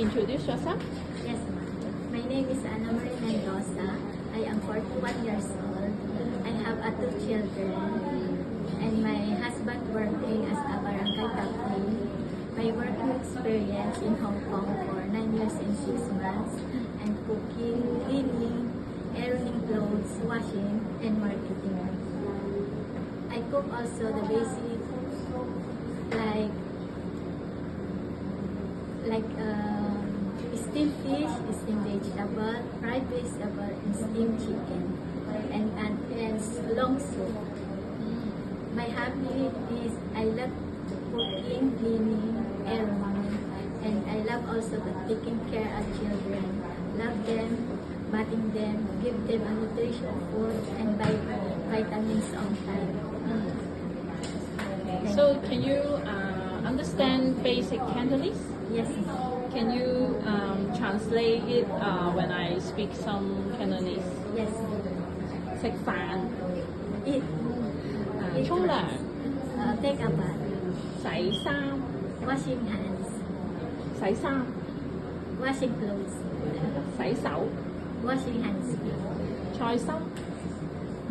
introduce yourself? Yes, ma'am. My name is Ana Marie Mendoza. I am 41 years old. I have two children, and my husband working as a barangay captain. My working experience in Hong Kong for 9 years and 6 months, and cooking, cleaning, ironing clothes, washing, and marketing. I cook also the basic like steamed fish, steamed vegetable, fried vegetable, and steamed chicken, and long soup. My hobby is I love cooking, cleaning, ironing, and I love also taking care of children. Love them, bathing them, give them a nutrition food, and buy vitamins on time. So, can you understand basic Cantonese? Yes. Can you translate it when I speak some Cantonese? Yes. 食飯、 Eat. 沖涼、 Take a bath. 洗衫、 Washing hands. 洗衫、 Washing clothes. 洗手、 Washing hands. 菜心、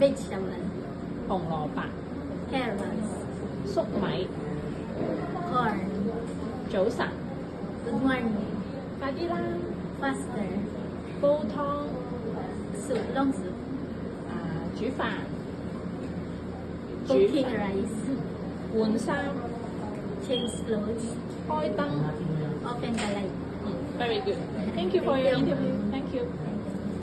Vegetable. 紅蘿蔔、 Carrots. 粟米、 Corn. 早晨， Good morning. 快啲啦！ Faster. 煲湯、 Soup. Long soup. 煮飯、煮 Cooking 飯、 rice. 換衫、 Change clothes. 開燈。Open the light. Very good. Thank you for your interview. Thank you.